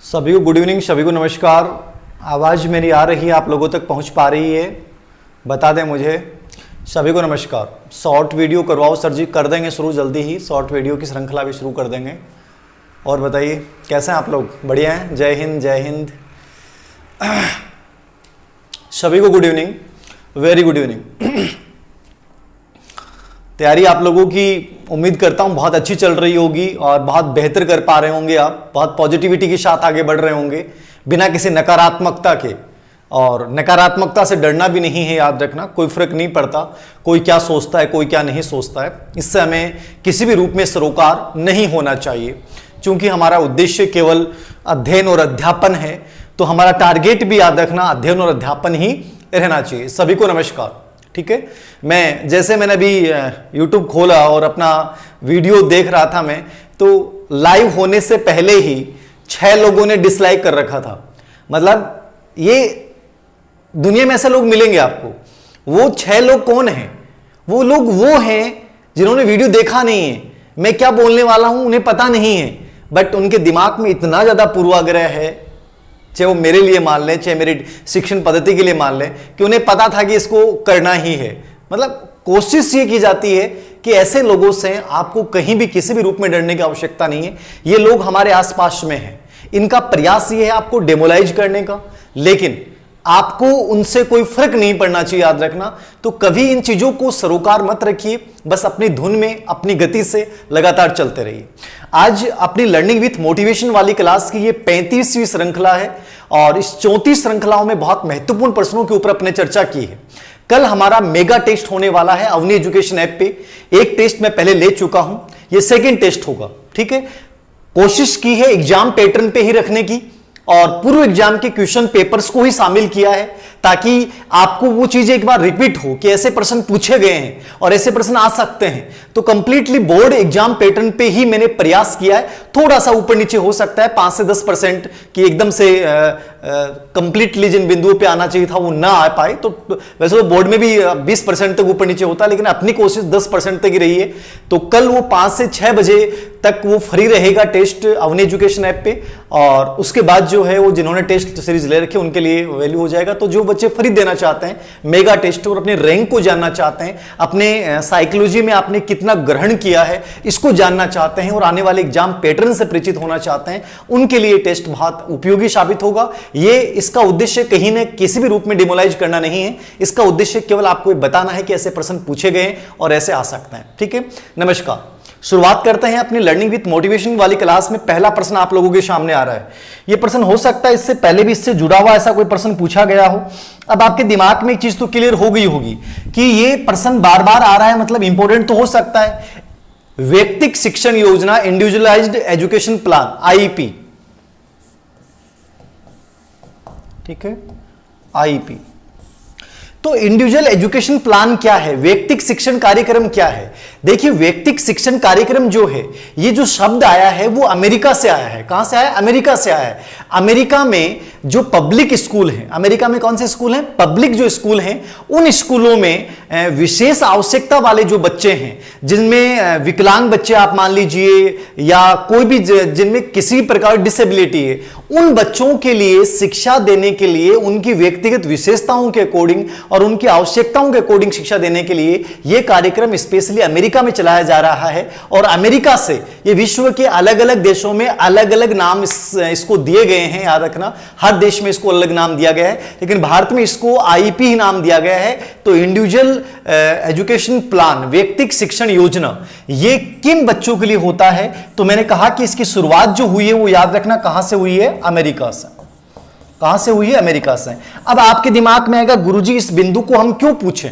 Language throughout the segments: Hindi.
सभी को गुड इवनिंग, सभी को नमस्कार। आवाज़ मेरी आ रही है, आप लोगों तक पहुंच पा रही है? बता दें मुझे। सभी को नमस्कार। शॉर्ट वीडियो करवाओ सर जी, कर देंगे शुरू जल्दी ही, शॉर्ट वीडियो की श्रृंखला भी शुरू कर देंगे। और बताइए कैसे हैं आप लोग? बढ़िया हैं? जय हिंद जय हिंद। सभी को good evening, very good evening. तैयारी आप लोगों की उम्मीद करता हूं बहुत अच्छी चल रही होगी और बहुत बेहतर कर पा रहे होंगे। आप बहुत पॉजिटिविटी के साथ आगे बढ़ रहे होंगे, बिना किसी नकारात्मकता के। और नकारात्मकता से डरना भी नहीं है, याद रखना। कोई फर्क नहीं पड़ता कोई क्या सोचता है, कोई क्या नहीं सोचता है। इससे हमें किसी भी रूप में सरोकार नहीं होना चाहिए, क्योंकि हमारा उद्देश्य केवल अध्ययन और अध्यापन है। तो हमारा टारगेट भी याद रखना अध्ययन और अध्यापन ही रहना चाहिए। सभी को नमस्कार। ठीक है, मैंने अभी YouTube खोला और अपना वीडियो देख रहा था मैं, तो लाइव होने से पहले ही 6 लोगों ने डिसलाइक कर रखा था। मतलब ये दुनिया में ऐसे लोग मिलेंगे आपको। वो 6 लोग कौन हैं? वो लोग वो हैं जिन्होंने वीडियो देखा नहीं है। मैं क्या बोलने वाला हूं उन्हें पता नहीं है, बट उनके दिमाग में इतना ज्यादा पूर्वाग्रह है, चाहे वो मेरे लिए मान लें, चाहे मेरी शिक्षण पद्धति के लिए मान लें, कि उन्हें पता था कि इसको करना ही है। मतलब कोशिश ये की जाती है कि ऐसे लोगों से आपको कहीं भी किसी भी रूप में डरने की आवश्यकता नहीं है। ये लोग हमारे आसपास में हैं, इनका प्रयास ये है आपको डेमोलाइज करने का, लेकिन आपको उनसे कोई फर्क नहीं पड़ना चाहिए, याद रखना। तो कभी इन चीजों को सरोकार मत रखिए, बस अपनी धुन में अपनी गति से लगातार चलते रहिए। आज अपनी लर्निंग विथ मोटिवेशन वाली क्लास की ये 35वीं श्रृंखला है और इस 34 श्रृंखलाओं में बहुत महत्वपूर्ण प्रश्नों के ऊपर अपने चर्चा की है। कल हमारा मेगा टेस्ट होने वाला है अवनी एजुकेशन ऐप पे। एक टेस्ट मैं पहले ले चुका हूं, ये सेकेंड टेस्ट होगा। ठीक है, कोशिश की है एग्जाम पैटर्न पे ही रखने की और पूर्व एग्जाम के क्वेश्चन पेपर्स को ही शामिल किया है, ताकि आपको वो चीजें एक बार रिपीट हो कि ऐसे प्रश्न पूछे गए हैं और ऐसे प्रश्न आ सकते हैं। तो कंप्लीटली बोर्ड एग्जाम पैटर्न पे ही मैंने प्रयास किया है। थोड़ा सा ऊपर नीचे हो सकता है, 5 से 10% की एकदम से कंप्लीटली जिन बिंदुओं पे आना चाहिए था वो ना आ पाए। तो वैसे तो बोर्ड में भी 20% तक ऊपर नीचे होता है, लेकिन अपनी कोशिश 10% तक ही रही है। तो कल वो 5 से 6 बजे तक वो फ्री रहेगा टेस्ट अवनी एजुकेशन ऐप पे, और उसके बाद जो है वो जिन्होंने टेस्ट सीरीज ले रखी है उनके लिए वैल्यू हो जाएगा। तो जो बच्चे फ्री देना चाहते हैं मेगा टेस्ट और अपने रैंक को जानना चाहते हैं, अपने साइकोलॉजी में आपने कितना ग्रहण किया है इसको जानना चाहते हैं और आने वाले एग्जाम पैटर्न से परिचित होना चाहते हैं, उनके लिए टेस्ट बहुत उपयोगी साबित होगा। ये इसका उद्देश्य कहीं न किसी भी रूप में डिमोलाइज करना नहीं है। इसका उद्देश्य केवल आपको बताना है कि ऐसे प्रश्न पूछे गए और ऐसे आ सकते हैं। ठीक है, नमस्कार। शुरुआत करते हैं अपनी लर्निंग विथ मोटिवेशन वाली क्लास में। पहला प्रश्न आप लोगों के सामने आ रहा है। यह प्रश्न हो सकता है इससे पहले भी इससे जुड़ा हुआ ऐसा कोई प्रश्न पूछा गया हो। अब आपके दिमाग में एक चीज तो क्लियर हो गई होगी कि यह प्रश्न बार बार आ रहा है, मतलब इंपॉर्टेंट तो हो सकता है। व्यक्तिगत शिक्षण योजना, इंडिविजुअलाइज्ड एजुकेशन प्लान, आईईपी। ठीक है, आईईपी। तो इंडिविजुअल एजुकेशन प्लान क्या है, व्यक्तिगत शिक्षण कार्यक्रम क्या है? देखिए, व्यक्तिगत शिक्षण कार्यक्रम जो है, ये जो शब्द आया है वो अमेरिका से आया है। कहां से आया? अमेरिका से आया है। अमेरिका में जो पब्लिक स्कूल हैं, अमेरिका में कौन से स्कूल हैं? पब्लिक जो स्कूल हैं, उन स्कूलों में विशेष आवश्यकता वाले जो बच्चे हैं, जिनमें विकलांग बच्चे आप मान लीजिए, या कोई भी जिनमें किसी प्रकार की डिसेबिलिटी है, उन बच्चों के लिए शिक्षा देने के लिए, उनकी व्यक्तिगत विशेषताओं के अकॉर्डिंग और उनकी आवश्यकताओं के अकॉर्डिंग शिक्षा देने के लिए यह कार्यक्रम स्पेशली अमेरिका में चलाया जा रहा है। और अमेरिका से ये विश्व के अलग अलग देशों में अलग अलग नाम इसको दिए गए हैं, याद रखना। हर देश में इसको अलग नाम दिया गया है, लेकिन भारत में इसको आईईपी ही नाम दिया गया है। तो इंडिविजुअल एजुकेशन प्लान, व्यक्तिगत शिक्षण योजना, ये किन बच्चों के लिए होता है? तो मैंने कहा कि इसकी शुरुआत जो हुई है वो याद रखना कहां से हुई है? अमेरिका से। कहां से हुई है? अमेरिका से। अब आपके दिमाग में आएगा, गुरुजी इस बिंदु को हम क्यों पूछें,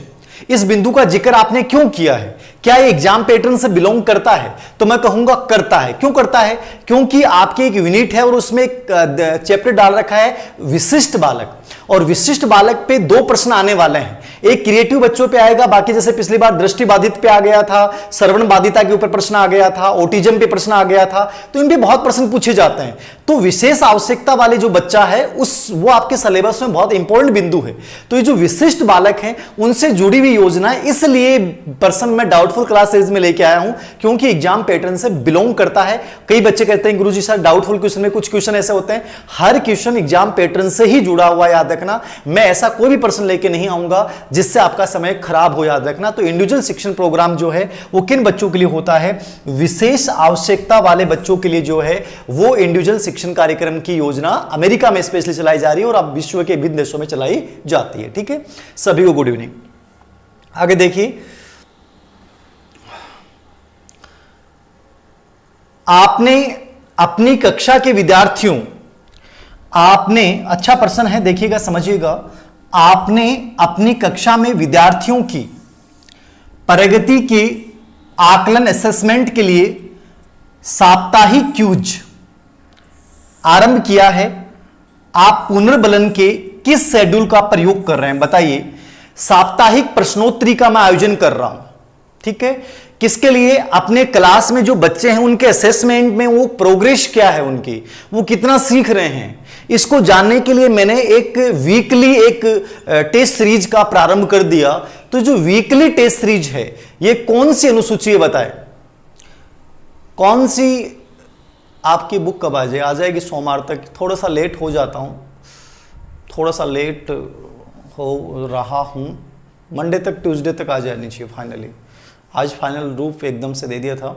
इस बिंदु का जिक्र आपने क्यों किया है, क्या ये एग्जाम पैटर्न से बिलोंग करता है? तो मैं कहूंगा करता है। क्यों करता है? क्योंकि आपकी एक यूनिट है और उसमें एक चैप्टर डाल रखा है विशिष्ट बालक, और विशिष्ट बालक पे 2 प्रश्न आने वाले हैं। एक क्रिएटिव बच्चों पे आएगा, बाकी जैसे पिछली बार दृष्टि बाधित पे आ गया था, श्रवण बाधिता के ऊपर प्रश्न आ गया था, ऑटिज्म पे प्रश्न आ गया था, तो इन पे बहुत प्रश्न पूछे जाते हैं। तो विशेष आवश्यकता वाले जो बच्चा है वो आपके सिलेबस में बहुत इंपॉर्टेंट बिंदु है। तो ये जो विशिष्ट बालक हैं उनसे जुड़ी हुई योजना, इसलिए पर्सन मैं डाउटफुल क्लास सीरीज में लेके आया हूं, क्योंकि एग्जाम पैटर्न से बिलोंग करता है। कई बच्चे कहते हैं गुरुजी सर डाउटफुल क्वेश्चन में कुछ क्वेश्चन ऐसे होते हैं, हर क्वेश्चन एग्जाम पैटर्न से ही जुड़ा हुआ, याद रखना। मैं ऐसा कोई भी प्रश्न लेके नहीं आऊंगा जिससे आपका समय खराब हो, याद रखना। तो इंडिविजुअल शिक्षण प्रोग्राम जो है वो किन बच्चों के लिए होता है? विशेष आवश्यकता वाले बच्चों के लिए जो है वो इंडिविजुअल शिक्षण कार्यक्रम की योजना अमेरिका में स्पेशली चलाई जा रही है और अब विश्व के विभिन्न देशों में चलाई जाती है। ठीक है, सभी को गुड इवनिंग। आगे देखिए, आपने अपनी कक्षा के विद्यार्थियों, आपने, अच्छा प्रश्न है, देखिएगा समझिएगा, आपने अपनी कक्षा में विद्यार्थियों की प्रगति के आकलन असेसमेंट के लिए साप्ताहिक क्यूज आरंभ किया है। आप पुनर्बलन के किस शेड्यूल का प्रयोग कर रहे हैं बताइए। साप्ताहिक प्रश्नोत्तरी का मैं आयोजन कर रहा हूं, ठीक है। किसके लिए? अपने क्लास में जो बच्चे हैं उनके असेसमेंट में वो प्रोग्रेस क्या है उनकी, वो कितना सीख रहे हैं, इसको जानने के लिए मैंने एक वीकली एक टेस्ट सीरीज का प्रारंभ कर दिया। तो जो वीकली टेस्ट सीरीज है ये कौन सी अनुसूची है बताएं? कौन सी आपकी बुक कब आ जाएगी? सोमवार तक। थोड़ा सा लेट हो जाता हूं, थोड़ा सा लेट हो रहा हूं, मंडे तक ट्यूसडे तक आ जानी चाहिए फाइनली। आज फाइनल रूप एकदम से दे दिया था,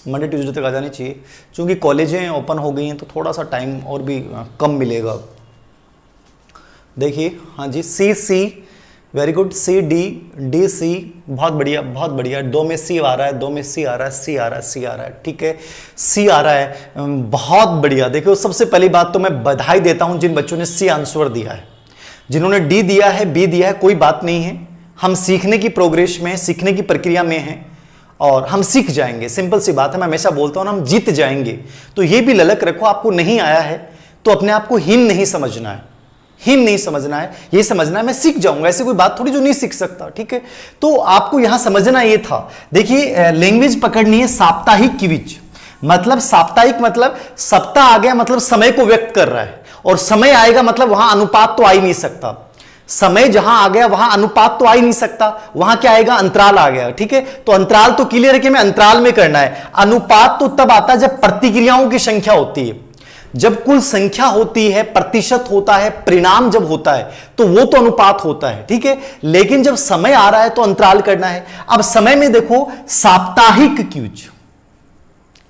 मंडे ट्यूसडे तक आ जानी चाहिए। क्योंकि कॉलेजें ओपन हो गई हैं तो थोड़ा सा टाइम और भी कम मिलेगा। देखिए, हाँ जी, C very good, C D C, बहुत बढ़िया बहुत बढ़िया। 2 में सी आ रहा है, 2 में सी आ रहा है, सी आ रहा है, सी आ रहा है, ठीक है, सी आ रहा है, बहुत बढ़िया। देखो, सबसे पहली बात तो मैं बधाई देता हूं जिन बच्चों ने सी आंसर दिया है। जिन्होंने डी दिया है, बी दिया है, कोई बात नहीं है, हम सीखने की प्रोग्रेस में, सीखने की प्रक्रिया में हैं और हम सीख जाएंगे। सिंपल सी बात है, मैं हमेशा बोलता हूं ना, हम जीत जाएंगे। तो ये भी ललक रखो, आपको नहीं आया है तो अपने आप को हीन नहीं समझना है, हीन नहीं समझना है, ये समझना है मैं सीख जाऊंगा। ऐसी कोई बात थोड़ी जो नहीं सीख सकता, ठीक है। तो आपको यहां समझना ये था। देखिए, लैंग्वेज पकड़नी है साप्ताहिक क्विज, मतलब साप्ताहिक मतलब सप्ताह आ गया मतलब समय को व्यक्त कर रहा है, और समय आएगा मतलब वहां अनुपात तो आ ही नहीं सकता। समय जहां आ गया वहां अनुपात तो आ ही नहीं सकता, वहां क्या आएगा? अंतराल आ गया, ठीक है। तो अंतराल तो क्लियर है कि मैं अंतराल में करना है। अनुपात तो तब आता है जब प्रतिक्रियाओं की संख्या होती है, जब कुल संख्या होती है, प्रतिशत होता है, परिणाम जब होता है तो वो तो अनुपात होता है, ठीक है। लेकिन जब समय आ रहा है तो अंतराल करना है। अब समय में देखो, साप्ताहिक क्यूज,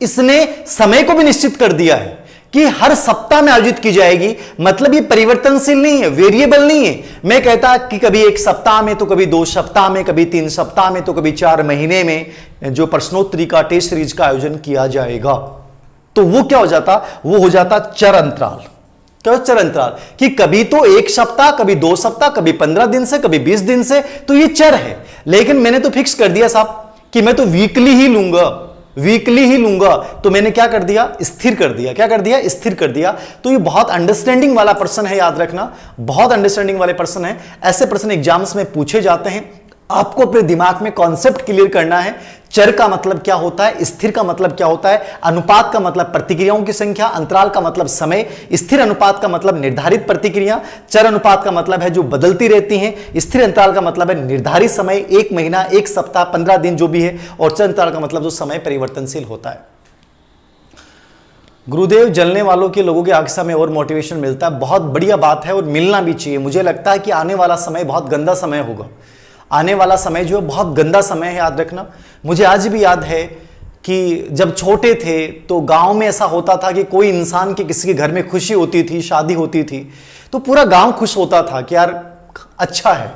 इसने समय को भी निश्चित कर दिया है कि हर सप्ताह में आयोजित की जाएगी। मतलब ये परिवर्तनशील नहीं है, वेरिएबल नहीं है। मैं कहता कि कभी 1 सप्ताह में, तो कभी 2 सप्ताह में, कभी 3 सप्ताह में, तो कभी 4 महीने में जो प्रश्नोत्तरी का टेस्ट सीरीज का आयोजन किया जाएगा। तो वो क्या हो जाता? वो हो जाता चर अंतराल। क्या? चर अंतराल, कि कभी तो 1 सप्ताह, कभी 2 सप्ताह, कभी 15 दिन से, कभी 20 दिन से, तो ये चर है। लेकिन मैंने तो फिक्स कर दिया साहब कि मैं तो वीकली ही लूंगा, वीकली ही लूंगा। तो मैंने क्या कर दिया? स्थिर कर दिया। क्या कर दिया? स्थिर कर दिया। तो ये बहुत अंडरस्टैंडिंग वाला प्रश्न है, याद रखना, बहुत अंडरस्टैंडिंग वाले प्रश्न है। ऐसे प्रश्न एग्जाम्स में पूछे जाते हैं। आपको अपने दिमाग में कॉन्सेप्ट क्लियर करना है। चर का मतलब क्या होता है, स्थिर का मतलब क्या होता है, अनुपात का मतलब प्रतिक्रियाओं की संख्या, अंतराल का मतलब समय, स्थिर अनुपात का मतलब निर्धारित प्रतिक्रिया, चर अनुपात का मतलब है जो बदलती रहती हैं, स्थिर अंतराल का मतलब है निर्धारित समय, 1 महीना, 1 सप्ताह, 15 दिन जो भी है, और चर अंतराल का मतलब जो समय परिवर्तनशील होता है। गुरुदेव, जलने वालों के लोगों की आंख में और मोटिवेशन मिलता है, बहुत बढ़िया बात है और मिलना भी चाहिए। मुझे लगता है कि आने वाला समय बहुत गंदा समय होगा। आने वाला समय जो है बहुत गंदा समय है, याद रखना। मुझे आज भी याद है कि जब छोटे थे तो गांव में ऐसा होता था कि कोई इंसान के किसी के घर में खुशी होती थी, शादी होती थी, तो पूरा गांव खुश होता था कि यार अच्छा है।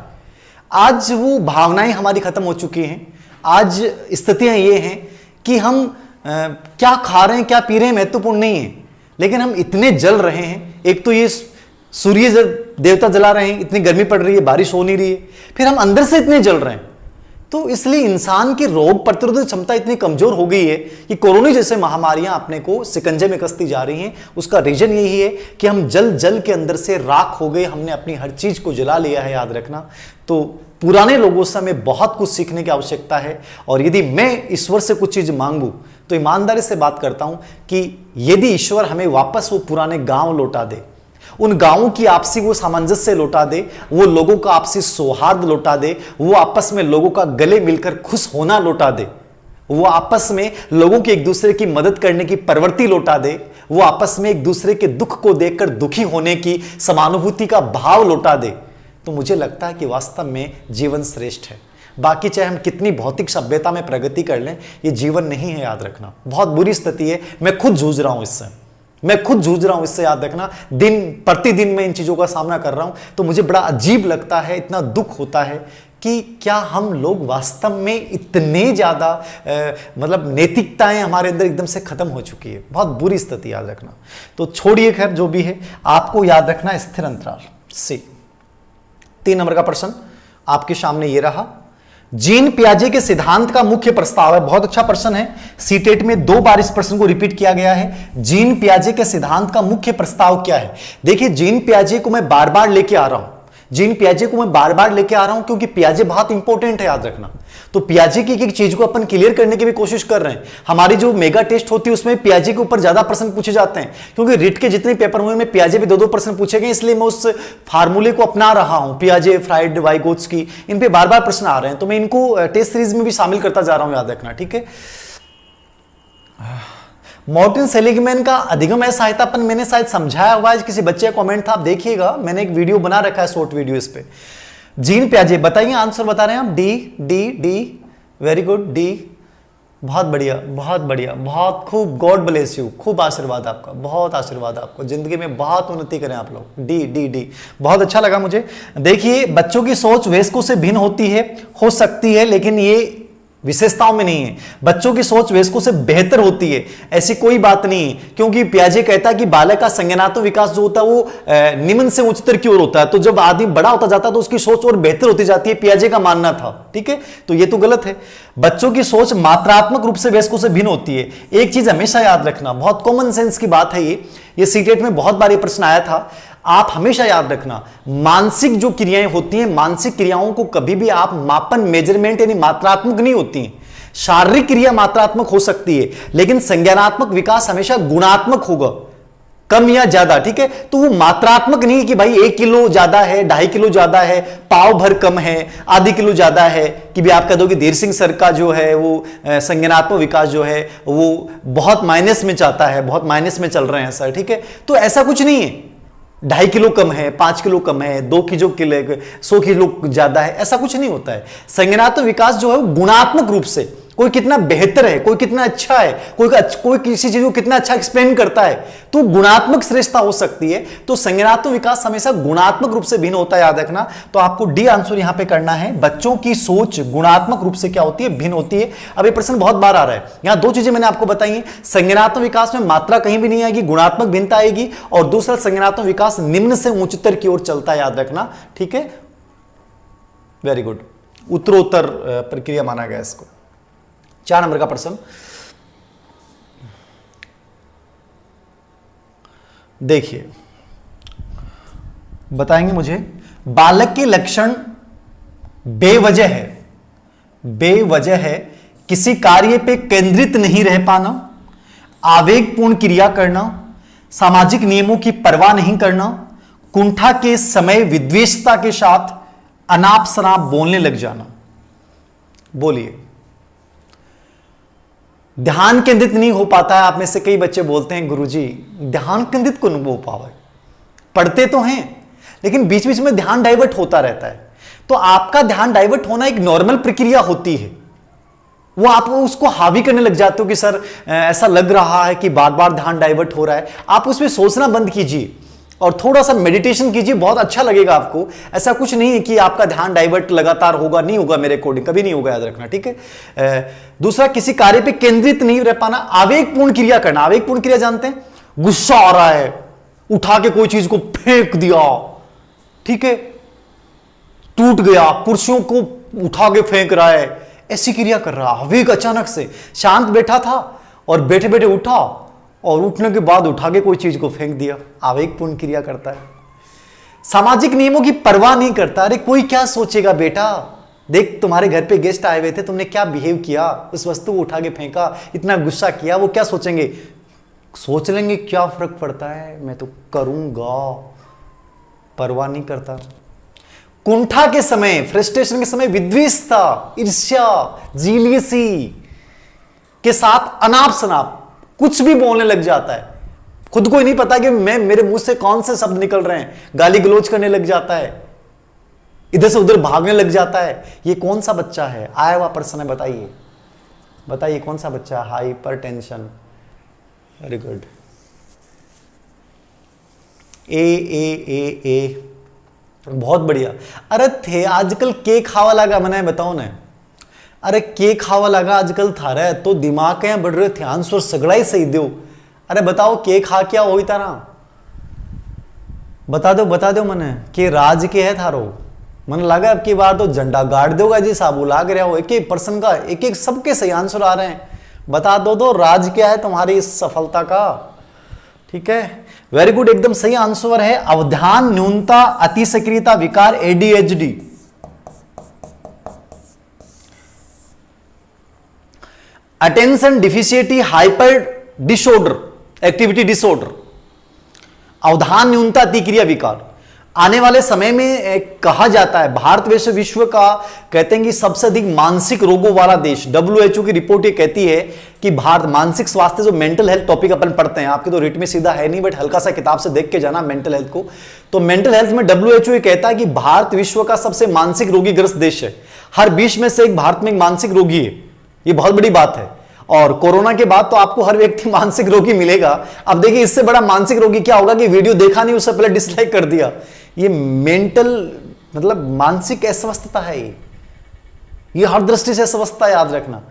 आज वो भावनाएं हमारी खत्म हो चुकी हैं। आज स्थितियां ये हैं कि हम क्या खा रहे हैं, क्या पी रहे हैं महत्वपूर्ण नहीं है, लेकिन हम इतने जल रहे हैं। एक तो ये सूर्य देवता जला रहे हैं, इतनी गर्मी पड़ रही है, बारिश हो नहीं रही है, फिर हम अंदर से इतने जल रहे हैं तो इसलिए इंसान की रोग प्रतिरोधक क्षमता इतनी कमजोर हो गई है कि कोरोना जैसे महामारियां अपने को सिकंजे में कसती जा रही हैं। उसका रीजन यही है कि हम जल जल के अंदर से राख हो गए, हमने अपनी हर चीज को जला लिया है, याद रखना। तो पुराने लोगों से हमें बहुत कुछ सीखने की आवश्यकता है। और यदि मैं ईश्वर से कुछ चीज मांगू तो ईमानदारी से बात करता हूं कि यदि ईश्वर हमें वापस वो पुराने गांव लौटा दे, उन गांवों की आपसी वो सामंजस्य लौटा दे, वो लोगों का आपसी सौहार्द लौटा दे, वो आपस में लोगों का गले मिलकर खुश होना लौटा दे, वो आपस में लोगों की एक दूसरे की मदद करने की प्रवृत्ति लौटा दे, वो आपस में एक दूसरे के दुख को देखकर दुखी होने की समानुभूति का भाव लौटा दे, तो मुझे लगता है कि वास्तव में जीवन श्रेष्ठ है। बाकी चाहे हम कितनी भौतिक सभ्यता में प्रगति कर लें, ये जीवन नहीं है, याद रखना। बहुत बुरी स्थिति है, मैं खुद जूझ रहा हूं इससे, याद रखना। दिन प्रतिदिन मैं इन चीजों का सामना कर रहा हूं, तो मुझे बड़ा अजीब लगता है, इतना दुख होता है कि क्या हम लोग वास्तव में इतने ज्यादा मतलब नैतिकताएं हमारे अंदर एकदम से खत्म हो चुकी है। बहुत बुरी स्थिति, याद रखना। तो छोड़िए, खैर जो भी है, आपको याद रखना स्थिर अंतराल। सी 3 नंबर का प्रश्न आपके सामने ये रहा। जीन पियाजे के सिद्धांत का मुख्य प्रस्ताव है। बहुत अच्छा प्रश्न है, सीटेट में 2 बार इस प्रश्न को रिपीट किया गया है। जीन पियाजे के सिद्धांत का मुख्य प्रस्ताव क्या है? देखिए, जीन पियाजे को मैं बार बार लेके आ रहा हूं, क्योंकि पियाजे बहुत इंपॉर्टेंट है, याद रखना। तो पियाजे की एक चीज को अपन क्लियर करने की भी कोशिश कर रहे हैं। हमारी जो मेगा टेस्ट होती है उसमें पियाजे के ऊपर ज्यादा प्रश्न पूछे जाते हैं, क्योंकि रिट के जितने पेपर हुए में पियाजे भी 2-2 प्रश्न पूछे गए, इसलिए मैं उस फार्मूले को अपना रहा हूं। पियाजे, फ्राइड, वाइगोत्स्की, इन पे बार बार प्रश्न आ रहे हैं, तो मैं इनको टेस्ट सीरीज में भी शामिल करता जा रहा हूं, याद रखना, ठीक है। मॉर्टिन सेलिगमैन का अधिगम है सहायतापन मैंने शायद समझाया हुआ है, किसी बच्चे का कमेंट था, आप देखिएगा, मैंने एक वीडियो बना रखा है, शॉर्ट वीडियो इस पे। जीन पियाजे, बताइए आंसर बता रहे हैं आप। डी, वेरी गुड, डी, बहुत बढ़िया, बहुत खूब, गॉड ब्लेस यू, खूब आशीर्वाद आपका, बहुत आशीर्वाद आपको, जिंदगी में बहुत उन्नति करें आप लोग। डी, बहुत अच्छा लगा मुझे। देखिए, बच्चों की सोच वयस्कों से भिन्न होती है, हो सकती है, लेकिन ये विशेषताओं में नहीं है। बच्चों की सोच वयस्कों से बेहतर होती है, ऐसी कोई बात नहीं है, क्योंकि पियाजे कहता है कि बालक का संज्ञानात्मक विकास जो होता है वो निम्न से उच्चतर की ओर होता है। तो जब आदमी बड़ा होता जाता है तो उसकी सोच और बेहतर होती जाती है, पियाजे का मानना था, ठीक है। तो ये तो गलत है। बच्चों की सोच मात्रात्मक रूप से वयस्कों से भिन्न होती है। एक चीज हमेशा याद रखना, बहुत कॉमन सेंस की बात है ये सीटेट में बहुत बार ये प्रश्न आया था। आप हमेशा याद रखना, मानसिक जो क्रियाएं होती हैं, मानसिक क्रियाओं को कभी भी आप मापन, मेजरमेंट यानी मात्रात्मक नहीं होती हैं। शारीरिक क्रिया मात्रात्मक हो सकती है, लेकिन संज्ञानात्मक विकास हमेशा गुणात्मक होगा, कम या ज्यादा, ठीक है। तो वो मात्रात्मक नहीं है कि भाई 1 किलो ज्यादा है, 2.5 किलो ज्यादा है, पाव भर कम है, आधी किलो ज्यादा है, कि भी आप कह दो कि धीर सिंह सर का जो है वो संज्ञानात्मक विकास जो है वो बहुत माइनस में जाता है, बहुत माइनस में चल रहे हैं सर, ठीक है। तो ऐसा कुछ नहीं है, 2.5 किलो कम है, 5 किलो कम है, 2 किलो 100 किलो ज्यादा है, ऐसा कुछ नहीं होता है। संज्ञानात्मक विकास जो है वो गुणात्मक रूप से, कोई कितना बेहतर है, कोई कितना अच्छा है, कोई किसी चीज को कितना अच्छा एक्सप्लेन करता है, तो गुणात्मक श्रेष्ठता हो सकती है। तो संज्ञानात्मक विकास हमेशा गुणात्मक रूप से भिन्न होता है, याद रखना। तो आपको डी आंसर यहां पे करना है। बच्चों की सोच गुणात्मक रूप से क्या होती है? भिन्न होती है। अब ये प्रश्न बहुत बार आ रहा है। यहां 2 चीजें मैंने आपको बताई, संज्ञानात्मक विकास में मात्रा कहीं भी नहीं आएगी, गुणात्मक भिन्नता आएगी, और दूसरा संज्ञानात्मक विकास निम्न से उच्चतर की ओर चलता है, याद रखना, ठीक है। वेरी गुड, उत्तरोत्तर प्रक्रिया माना गया इसको। 4 नंबर का प्रश्न देखिए, बताएंगे मुझे, बालक के लक्षण बेवजह है, किसी कार्य पे केंद्रित नहीं रह पाना, आवेगपूर्ण क्रिया करना, सामाजिक नियमों की परवाह नहीं करना, कुंठा के समय विद्वेषता के साथ अनाप शनाप बोलने लग जाना। बोलिए, ध्यान केंद्रित नहीं हो पाता है। आप में से कई बच्चे बोलते हैं गुरुजी ध्यान केंद्रित को नहीं हो पावे, पढ़ते तो हैं लेकिन बीच बीच में ध्यान डाइवर्ट होता रहता है। तो आपका ध्यान डाइवर्ट होना एक नॉर्मल प्रक्रिया होती है, वो आप उसको हावी करने लग जाते हो कि सर ऐसा लग रहा है कि बार बार ध्यान डाइवर्ट हो रहा है। आप उसमें सोचना बंद कीजिए और थोड़ा सा मेडिटेशन कीजिए, बहुत अच्छा लगेगा आपको। ऐसा कुछ नहीं है कि आपका ध्यान डाइवर्ट लगातार होगा, नहीं होगा, मेरे अकॉर्डिंग कभी नहीं होगा, याद रखना, ठीक है। दूसरा, किसी कार्य पे केंद्रित नहीं रह पाना, आवेगपूर्ण क्रिया करना। आवेगपूर्ण क्रिया जानते हैं, गुस्सा आ रहा है, उठा के कोई चीज को फेंक दिया, ठीक है, टूट गया, कुर्सियों को उठा के फेंक रहा है, ऐसी क्रिया कर रहा, आवेग अचानक से, शांत बैठा था और बैठे बैठे उठा और उठने के बाद उठा के कोई चीज को फेंक दिया, आवेगपूर्ण क्रिया करता है। सामाजिक नियमों की परवाह नहीं करता, अरे कोई क्या सोचेगा बेटा, देख तुम्हारे घर पे गेस्ट आए हुए थे, तुमने क्या बिहेव किया, उस वस्तु को उठा के फेंका, इतना गुस्सा किया, वो क्या सोचेंगे, सोच लेंगे क्या फर्क पड़ता है, मैं तो करूंगा, परवाह नहीं करता। कुंठा के समय, फ्रस्ट्रेशन के समय विद्वेषता, ईर्ष्या, जीलियसी के साथ अनाप शनाप कुछ भी बोलने लग जाता है, खुद को ही नहीं पता कि मेरे मुंह से कौन से शब्द निकल रहे हैं, गाली गलौज करने लग जाता है, इधर से उधर भागने लग जाता है। ये कौन सा बच्चा है, आया हुआ पर्सन है, बताइए बताइए कौन सा बच्चा, हाइपर टेंशन, वेरी गुड, ए, बहुत बढ़िया। अरे थे आजकल केक खावा लगा, मैंने बताओ ना, अरे केक खावा लगा आजकल थारा है, तो दिमाग कहीं बढ़ रहे, ध्यान स्वर सगड़ा ही सही दो। अरे बताओ केक खा क्या हो तारा, बता दो मने के राज के है थारो, मन लगा अब की बार तो झंडा गाड़ दोगा जी, साबू लाग रहा हो, एक एक पर्सन का एक एक सबके सही आंसर आ रहे हैं, बता दो तो राज क्या है तुम्हारी इस सफलता का। ठीक है, वेरी गुड, एकदम सही आंसर है अवधान न्यूनता अति सक्रियता विकार, ADHD. Attention deficiency hyper disorder, activity disorder, अवधान न्यूनता अतिक्रिया विकार। आने वाले समय में कहा जाता है भारत वैसे विश्व का, कहते हैं कि सबसे अधिक मानसिक रोगों वाला देश, WHO की रिपोर्ट ये कहती है कि भारत, मानसिक स्वास्थ्य जो मेंटल हेल्थ टॉपिक अपन पढ़ते हैं, आपके तो रिट में सीधा है नहीं, बट हल्का सा किताब से देख के जाना मेंटल हेल्थ को, तो मेंटल हेल्थ में WHO ये कहता है कि भारत विश्व का सबसे मानसिक रोगी ग्रस्त देश है, हर 20 में से एक भारत में एक मानसिक रोगी है, ये बहुत बड़ी बात है। और कोरोना के बाद तो आपको हर व्यक्ति मानसिक रोगी मिलेगा। अब देखिए इससे बड़ा मानसिक रोगी क्या होगा कि वीडियो देखा नहीं, उससे पहले डिसलाइक कर दिया, ये मेंटल मतलब मानसिक अस्वस्थता है, ये हर दृष्टि से अस्वस्थता, याद रखना,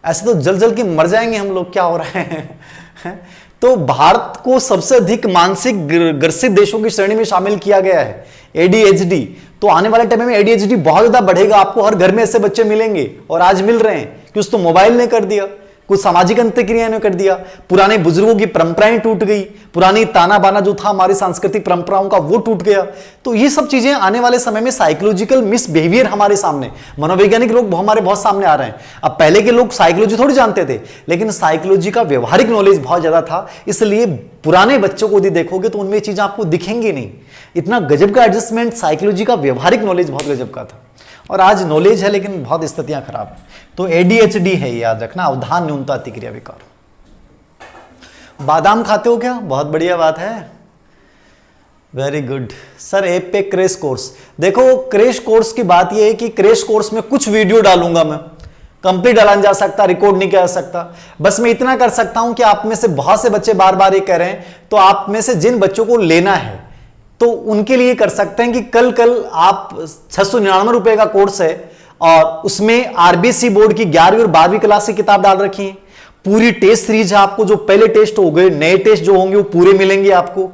ऐसे तो जल जल के मर जाएंगे हम लोग, क्या हो रहा है। तो भारत को सबसे अधिक मानसिक ग्रसित देशों की श्रेणी में शामिल किया गया है, एडीएचडी। तो आने वाले टाइम में एडीएचडी बहुत ज्यादा बढ़ेगा, आपको हर घर में ऐसे बच्चे मिलेंगे, और आज मिल रहे हैं कि उस तो मोबाइल ने कर दिया, कुछ सामाजिक अंतःक्रिया ने कर दिया, पुराने बुजुर्गों की परंपराएं टूट गई, पुरानी ताना बाना जो था हमारी सांस्कृतिक परंपराओं का वो टूट गया। तो ये सब चीजें आने वाले समय में साइकोलॉजिकल मिसबिहेवियर हमारे सामने, मनोवैज्ञानिक रोग हमारे बहुत सामने आ रहे हैं। अब पहले के लोग साइकोलॉजी थोड़ी जानते थे, लेकिन साइकोलॉजी का व्यवहारिक नॉलेज बहुत ज्यादा था, इसलिए पुराने बच्चों को यदि देखोगे तो उनमें चीजें आपको दिखेंगी नहीं। इतना गजब का एडजस्टमेंट, साइकोलॉजी का व्यवहारिक नॉलेज बहुत गजब का था, और आज नॉलेज है लेकिन बहुत स्थितियां खराब है। तो एडीएचडी है, याद रखना, अवधान न्यूनता अतिक्रिया विकार। बादाम खाते हो क्या, बहुत बढ़िया बात है, वेरी गुड। सर ऐप पे क्रैश कोर्स, देखो क्रैश कोर्स की बात यह है कि क्रैश कोर्स में कुछ वीडियो डालूंगा मैं, कंप्लीट डाला जा सकता, रिकॉर्ड नहीं किया जा सकता, बस मैं इतना कर सकता हूं कि आप में से बहुत से बच्चे बार बार ये कह रहे हैं, तो आप में से जिन बच्चों को लेना है तो उनके लिए कर सकते हैं कि कल आप 699 रुपए का कोर्स है, और उसमें आरबीसी बोर्ड की 11वीं और 12वीं क्लास की किताब डाल रखी है, पूरी टेस्ट सीरीज है, आपको जो पहले टेस्ट हो गए, नए टेस्ट जो होंगे वो पूरे मिलेंगे आपको,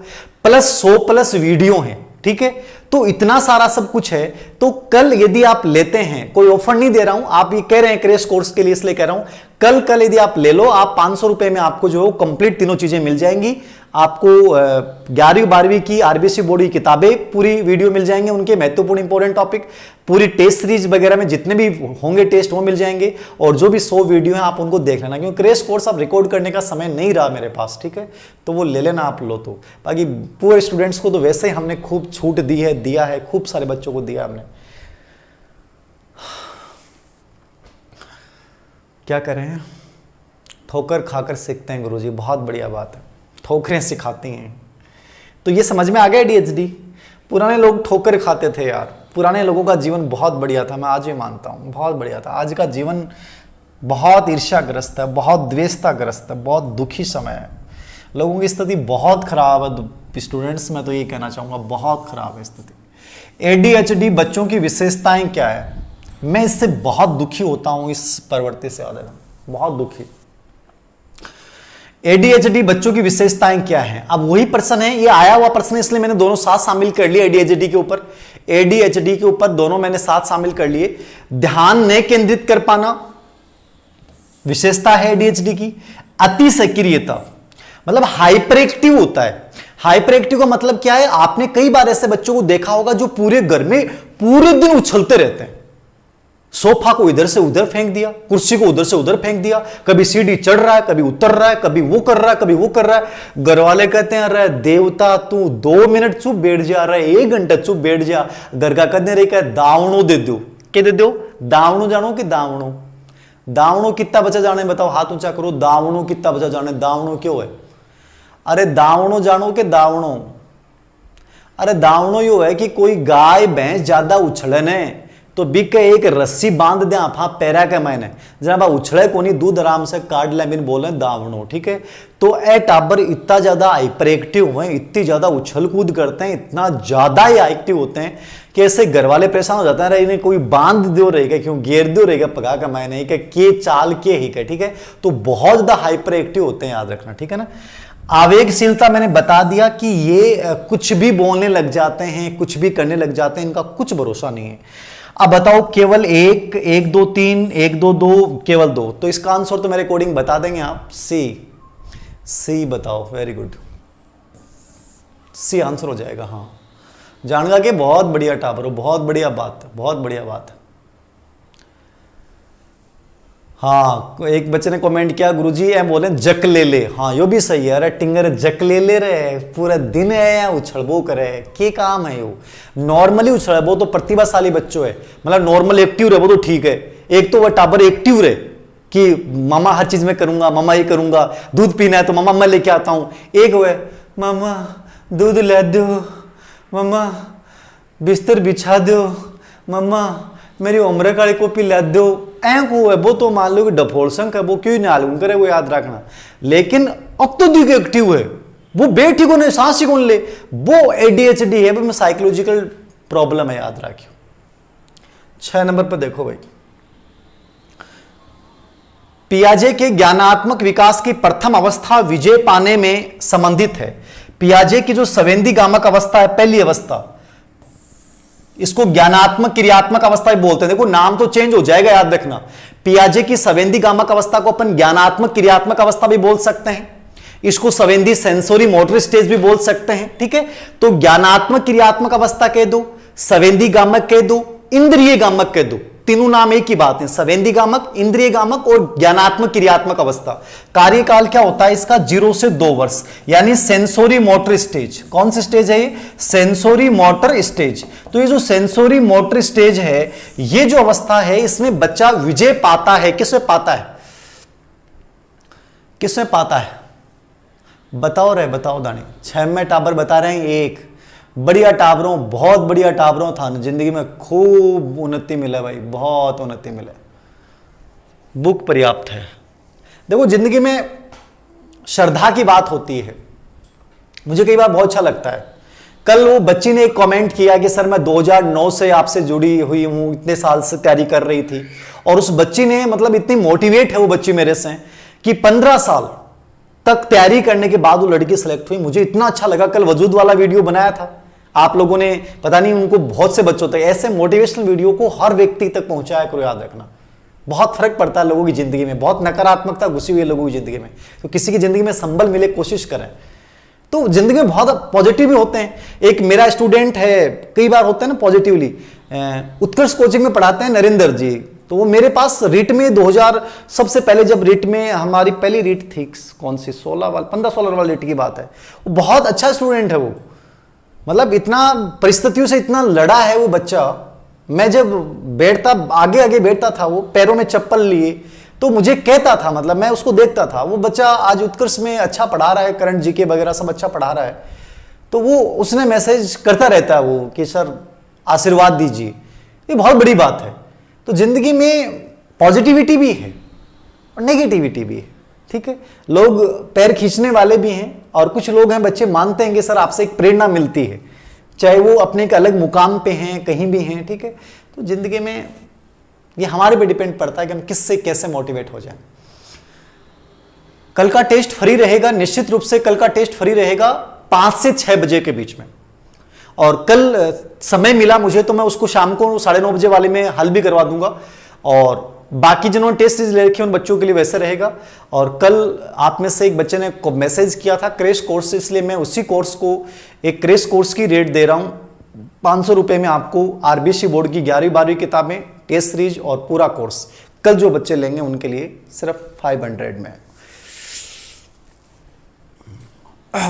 प्लस 100+ वीडियो हैं। ठीक है, तो इतना सारा सब कुछ है। तो कल यदि आप लेते हैं, कोई ऑफर नहीं दे रहा हूं, आप ये कह रहे हैं क्रैश कोर्स के लिए, इसलिए कह रहा हूं, कल यदि आप ले लो, आप 500 रुपए में आपको जो है कंप्लीट तीनों चीजें मिल जाएंगी। आपको 11वीं 12वीं की आरबीसी बोर्ड की किताबें पूरी वीडियो मिल जाएंगे, उनके महत्वपूर्ण इंपॉर्टेंट टॉपिक, पूरी टेस्ट सीरीज वगैरह में जितने भी होंगे टेस्ट वो मिल जाएंगे, और जो भी 100 वीडियो हैं आप उनको देख लेना, क्योंकि क्रैश कोर्स अब रिकॉर्ड करने का समय नहीं रहा मेरे पास। ठीक है, तो वो ले लेना आप लो तो, बाकी पूरे स्टूडेंट्स को तो वैसे ही हमने खूब छूट दी है, दिया है, खूब सारे बच्चों को दिया हमने। क्या करें, ठोकर खाकर सीखते हैं गुरुजी, बहुत बढ़िया बात है, ठोकरें सिखाती हैं। तो ये समझ में आ गया एडीएचडी, पुराने लोग ठोकर खाते थे यार, पुराने लोगों का जीवन बहुत बढ़िया था, मैं आज भी मानता हूँ बहुत बढ़िया था। आज का जीवन बहुत ईर्ष्याग्रस्त है, बहुत द्वेषताग्रस्त है, बहुत दुखी समय है, लोगों की स्थिति बहुत खराब है। स्टूडेंट्स में तो ये कहना चाहूँगा बहुत खराब है स्थिति। एडीएचडी बच्चों की विशेषताएं क्या है, मैं इससे बहुत दुखी होता हूँ, इस प्रवृत्ति से बहुत दुखी। एडीएचडी बच्चों की विशेषताएं क्या हैं, अब वही प्रश्न है, ये आया हुआ प्रश्न है, इसलिए मैंने दोनों साथ शामिल कर लिए। एडीएचडी के ऊपर, एडीएचडी के ऊपर दोनों मैंने साथ शामिल कर लिए। ध्यान न केंद्रित कर पाना, विशेषता है एडीएचडी की अति सक्रियता, मतलब हाइपर एक्टिव होता है। हाइपर एक्टिव का मतलब क्या है, आपने कई बार ऐसे बच्चों को देखा होगा जो पूरे घर में पूरे दिन उछलते रहते हैं। सोफा को इधर से उधर फेंक दिया, कुर्सी को उधर से उधर फेंक दिया, कभी सीढ़ी चढ़ रहा है, कभी उतर रहा है, कभी वो कर रहा है, कभी वो कर रहा है। घर वाले कहते हैं अरे देवता तू 2 मिनट चुप बैठ जा रहा है, 1 घंटा चुप बैठ जा। घर का कहने रही क्या दावणो दे दो, क्या दे दो, दावणो जानो कि दावणो, दावणो कितना बचा जाने बताओ, हाथ ऊंचा करो, दावणो कितना बचा जाने, दावणो क्यों है, अरे दावणो जानो कि दावणो, अरे दावणो यो है कि कोई गाय भैंस ज्यादा उछले ने तो बिक के एक रस्सी बांध दे आप पैरा के मैंने जनाब उछले को नहीं, दूध आराम से काट ले, बिन बोले दावणो, ठीक है। तो ए टाबर इतना ज्यादा हाइपर एक्टिव हुए, इतनी ज्यादा उछल कूद करते हैं, इतना ज्यादा ही एक्टिव होते हैं कि ऐसे घर वाले परेशान हो जाते हैं, इन्हें कोई बांध दो रहेगा, क्यों घेर दो रहेगा पका का मैंने के चाल के ही का, ठीक है। तो बहुत ज्यादा हाइपर एक्टिव होते हैं, याद रखना, ठीक है ना। आवेगशीलता मैंने बता दिया कि ये कुछ भी बोलने लग जाते हैं, कुछ भी करने लग जाते हैं, इनका कुछ भरोसा नहीं है। अब बताओ केवल 1 1 2 3 1 2 2 केवल 2, तो इसका आंसर तो मेरे कोडिंग बता देंगे आप, सी बताओ, वेरी गुड, सी आंसर हो जाएगा। हाँ जानगा कि बहुत बढ़िया टाबर हो, बहुत बढ़िया बात, बहुत बढ़िया बात। हाँ एक बच्चे ने कमेंट किया गुरुजी ए बोले जक ले ले, हाँ यो भी सही है, अरे टिंगर जक ले ले रहे पूरा दिन है या उछड़बो करे, के काम है यो, नॉर्मली उछड़े वो तो प्रतिभाशाली बच्चों है, मतलब नॉर्मल एक्टिव रहे वो तो ठीक है। एक तो वह टाबर एक्टिव रहे कि मामा हर चीज में करूंगा, मामा ये करूंगा, दूध पीना है तो मामा मैं लेके आता हूं, एक वो है मामा दूध ला दो, मामा बिस्तर बिछा दो, मामा मेरी उम्र काली कॉपी ला दो, ऐक वो है वो तो मान लो कि डफोल संख है, वो क्यों ही नालूम करे, वो याद रखना। लेकिन अत्यधिक एक्टिव है, वो बेटी को नहीं सांस ही कौन ले, वो एडीएचडी है, वो साइकोलॉजिकल प्रॉब्लम है, याद रखियो। 6 नंबर पर देखो भाई, पियाजे के ज्ञानात्मक विकास की प्रथम अवस्था विजय पाने में संबंधित है। पियाजे की जो संवेदी गामक अवस्था है, पहली अवस्था, इसको ज्ञानात्मक क्रियात्मक अवस्था भी बोलते हैं। देखो नाम तो चेंज हो जाएगा, याद रखना। पियाजे की संवेदी गामक अवस्था को अपन ज्ञानात्मक क्रियात्मक अवस्था भी बोल सकते हैं, इसको संवेदी सेंसोरी मोटर स्टेज भी बोल सकते हैं, ठीक है। तो ज्ञानात्मक क्रियात्मक अवस्था कह दो, संवेदी गामक कह दो, इंद्रिय गामक कह दो, तीनों नाम एक ही बात है, संवेदी गामक, इंद्रिय गामक और ज्ञानात्मक क्रियात्मक अवस्था। कार्यकाल क्या होता है इसका, 0 से 2 वर्ष, यानी सेंसोरी मोटर स्टेज। कौन सी स्टेज है ये, सेंसोरी मोटर स्टेज। तो ये जो सेंसोरी मोटर स्टेज है, ये जो अवस्था है, इसमें बच्चा विजय पाता है। किसमें पाता है, किसमें पाता है, बताओ रे, बताओ दानी। 6 में टाबर बता रहे हैं, एक बढ़िया टाबरों, बहुत बढ़िया टाबरों था ना, जिंदगी में खूब उन्नति मिले भाई, बहुत उन्नति मिले, बुक पर्याप्त है। देखो जिंदगी में श्रद्धा की बात होती है, मुझे कई बार बहुत अच्छा लगता है। कल वो बच्ची ने एक कमेंट किया कि सर मैं 2009 से आपसे जुड़ी हुई हूं, इतने साल से तैयारी कर रही थी, और उस बच्ची ने मतलब इतनी मोटिवेट है वो बच्ची मेरे से कि 15 साल तक तैयारी करने के बाद वो लड़की सेलेक्ट हुई। मुझे इतना अच्छा लगा, कल वजूद वाला वीडियो बनाया था, आप लोगों ने पता नहीं उनको बहुत से बच्चों तक ऐसे मोटिवेशनल वीडियो को हर व्यक्ति तक पहुंचाया करो, याद रखना बहुत फर्क पड़ता है लोगों की जिंदगी में, बहुत नकारात्मकता घुसी हुई है लोगों की जिंदगी में, तो किसी की जिंदगी में संबल मिले, कोशिश करें तो जिंदगी में बहुत पॉजिटिव भी होते हैं। एक मेरा स्टूडेंट है, कई बार होता है ना पॉजिटिवली, उत्कर्ष कोचिंग में पढ़ाते हैं नरेंद्र जी, तो वो मेरे पास रीट में 2000 सबसे पहले जब रीट में हमारी पहली रीट थी, कौन सी 15-16 वाली रीट की बात है, वो बहुत अच्छा स्टूडेंट है वो, मतलब इतना परिस्थितियों से इतना लड़ा है वो बच्चा। मैं जब बैठता, आगे आगे बैठता था, वो पैरों में चप्पल लिए तो मुझे कहता था, मतलब मैं उसको देखता था, वो बच्चा आज उत्कर्ष में अच्छा पढ़ा रहा है, करंट जीके वगैरह सब अच्छा पढ़ा रहा है, तो वो उसने मैसेज करता रहता है वो कि सर आशीर्वाद दीजिए, ये बहुत बड़ी बात है। तो जिंदगी में पॉजिटिविटी भी है और नेगेटिविटी भी है, ठीक है। लोग पैर खींचने वाले भी हैं और कुछ लोग हैं, बच्चे मानते हैं कि सर आपसे एक प्रेरणा मिलती है, चाहे वो अपने एक अलग मुकाम पे हैं, कहीं भी हैं, ठीक है। तो जिंदगी में ये हमारे पे डिपेंड पड़ता है कि हम किससे कैसे मोटिवेट हो जाएं। कल का टेस्ट फ्री रहेगा, निश्चित रूप से कल का टेस्ट फ्री रहेगा 5 से 6 बजे के बीच में, और कल समय मिला मुझे तो मैं उसको शाम को 9:30 बजे वाले में हल भी करवा दूंगा। और बाकी जिन्होंने टेस्ट सीरीज ले रखी है उन बच्चों के लिए वैसे रहेगा। और कल आप में से एक बच्चे ने मैसेज किया था क्रैश कोर्स, इसलिए मैं उसी कोर्स को एक क्रैश कोर्स की रेट दे रहा हूं 500 रुपए में आपको। आरबीसी बोर्ड की 11वीं 12वीं किताबें, टेस्ट सीरीज और पूरा कोर्स कल जो बच्चे लेंगे उनके लिए सिर्फ 500 में।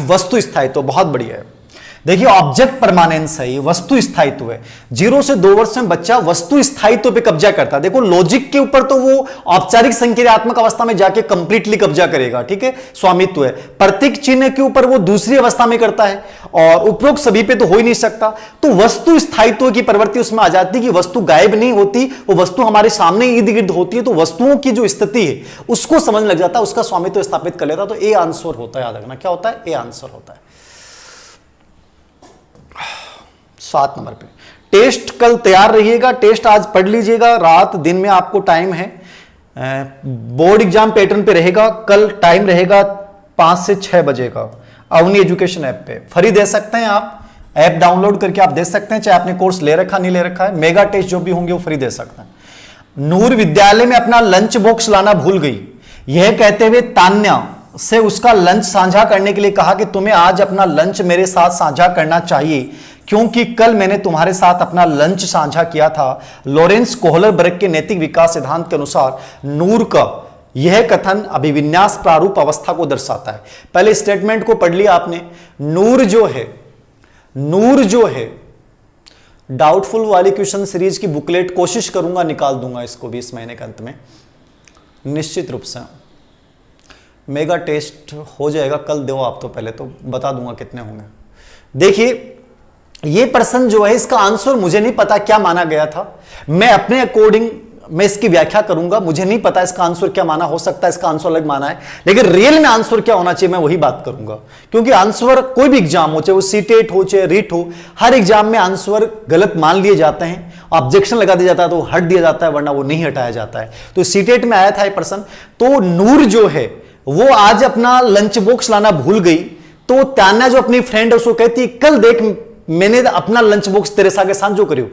वस्तु स्थायित्व बहुत बढ़िया है। देखिए ऑब्जेक्ट परमानेंस है, ये वस्तु स्थायित्व है। 0 से 2 वर्ष में बच्चा वस्तु स्थायित्व पे कब्जा करता है। देखो लॉजिक के ऊपर तो वो औपचारिक संक्रियात्मक अवस्था में जाके कंप्लीटली कब्जा करेगा, ठीक है, स्वामित्व है। प्रतीक चिन्ह के ऊपर वो दूसरी अवस्था में करता है और उपरोक्त सभी पे तो हो ही नहीं सकता। तो वस्तु स्थायित्व की प्रवृत्ति उसमें आ जाती है कि वस्तु गायब नहीं होती, वो वस्तु हमारे सामने इर्द गिर्द होती है। तो वस्तुओं की जो स्थिति है उसको समझ लग जाता है, उसका स्वामित्व स्थापित कर लेता। तो ए आंसर होता है, याद रखना क्या होता है, ए आंसर होता है। 7 नंबर पे टेस्ट कल तैयार रहिएगा, टेस्ट आज पढ़ लीजिएगा, रात दिन में आपको टाइम है। बोर्ड एग्जाम पैटर्न पे रहेगा, कल टाइम रहेगा 5 से 6 बजे का। अवनी एजुकेशन ऐप पे फ्री दे सकते हैं आप, ऐप डाउनलोड करके आप दे सकते हैं, चाहे आपने कोर्स ले रखा नहीं ले रखा है। मेगा टेस्ट जो भी होंगे वो फ्री दे सकते हैं। नूर विद्यालय में अपना लंच बॉक्स लाना भूल गई, यह कहते हुए तान्या से उसका लंच साझा करने के लिए कहा कि तुम्हें आज अपना लंच मेरे साथ साझा करना चाहिए क्योंकि कल मैंने तुम्हारे साथ अपना लंच साझा किया था। लॉरेंस कोहलरबर्ग के नैतिक विकास सिद्धांत के अनुसार नूर का यह कथन अभिविन्यास प्रारूप अवस्था को दर्शाता है। पहले स्टेटमेंट को पढ़ लिया आपने। नूर जो है डाउटफुल वाली क्वेश्चन सीरीज की बुकलेट कोशिश करूंगा निकाल दूंगा इसको भी इस महीने के अंत में, निश्चित रूप से। मेगा टेस्ट हो जाएगा कल, दो आप तो पहले तो बता दूंगा कितने होंगे। देखिए ये प्रश्न जो है इसका आंसर मुझे नहीं पता क्या माना गया था, मैं अपने अकॉर्डिंग मैं इसकी व्याख्या करूंगा। मुझे नहीं पता इसका आंसर क्या माना, हो सकता है इसका आंसर अलग माना है, लेकिन रियल में आंसर क्या होना चाहिए मैं वही बात करूंगा। क्योंकि आंसर कोई भी एग्जाम हो, चाहे वो सीटेट हो चाहे रीट हो, हर एग्जाम में आंसर गलत मान लिए जाते हैं, ऑब्जेक्शन लगा दिया जाता है तो हट दिया जाता है, वरना वो नहीं हटाया जाता है। तो सीटेट में आया था ये प्रश्न। तो नूर जो है वो आज अपना लंच बॉक्स लाना भूल गई, तो तान्या जो अपनी फ्रेंड है उसको कहती कल देख मैंने अपना लंच बॉक्स तेरे सागे सांझो करियो,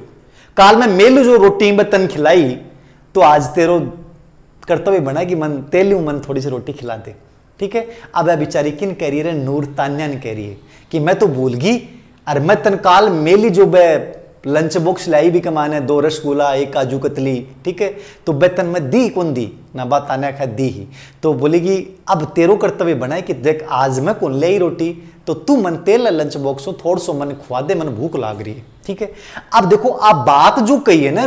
काल में मेलू जो रोटी बतन खिलाई तो आज तेरो कर्तव्य बना कि मन तेलू मन थोड़ी सी रोटी खिला दे, ठीक है। अब बेचारी किन कह रही है, नूर तान्या ने कह रही है कि मैं तो भूल गई, अरे मैं तनकाल मेली जो लंच बॉक्स लाई भी कमाने 2 रसगुल्ला 1 काजू कतली, ठीक है, तो बेतन में दी कौन दी ना, बात तान्या खा दी ही। तो बोलेगी अब तेरो कर्तव्य बनाए कि देख आज मैं कौन ले रोटी, तो तू मन तेल लंच बॉक्स हो थोड़ा सो मन खुआ दे, मन भूख लाग रही है, ठीक है। अब देखो आप बात जो कही है ना,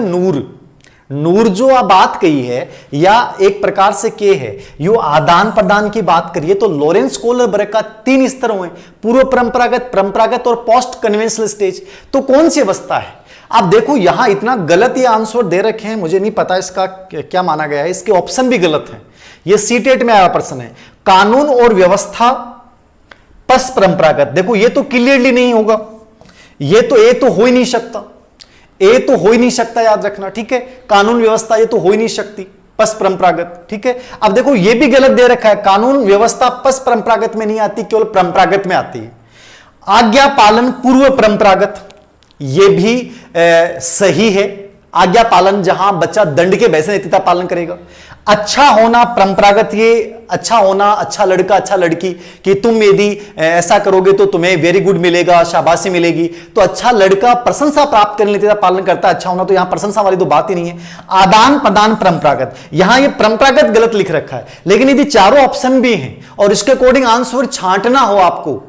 नूर जो आप बात कही है या एक प्रकार से के है यो आदान प्रदान की बात करिए, तो लॉरेंस कोहलरबर्ग का 3 स्तर हुए, पूर्व परंपरागत और पोस्ट कन्वेंशनल स्टेज। तो कौन सी अवस्था है? आप देखो यहां इतना गलत ये आंसर दे रखे हैं, मुझे नहीं पता इसका क्या माना गया है, इसके ऑप्शन भी गलत है। ये सीटेट में आया प्रश्न है, कानून और व्यवस्था पस परंपरागत। देखो ये तो क्लियरली नहीं होगा, ये तो हो ही नहीं सकता, ए तो हो ही नहीं सकता, याद रखना, ठीक है। कानून व्यवस्था ये तो हो ही नहीं सकती, पस परंपरागत, ठीक है। अब देखो ये भी गलत दे रखा है, कानून व्यवस्था पस परंपरागत में नहीं आती, केवल परंपरागत में आती है। आज्ञा पालन पूर्व परंपरागत, ये भी सही है। आज्ञा पालन जहां बच्चा दंड के वैसे नैतिकता पालन करेगा। अच्छा होना परंपरागत, ये अच्छा होना, अच्छा लड़का अच्छा लड़की कि तुम यदि ऐसा करोगे तो तुम्हें वेरी गुड मिलेगा, शाबाशी मिलेगी। तो अच्छा लड़का प्रशंसा प्राप्त करने नैतिकता पालन करता है, अच्छा होना, तो यहां प्रशंसा वाली तो बात ही नहीं है। आदान प्रदान परंपरागत, यहां ये परंपरागत गलत लिख रखा है, लेकिन यदि चारों ऑप्शन भी हैं और इसके अकॉर्डिंग आंसर छांटना हो आपको,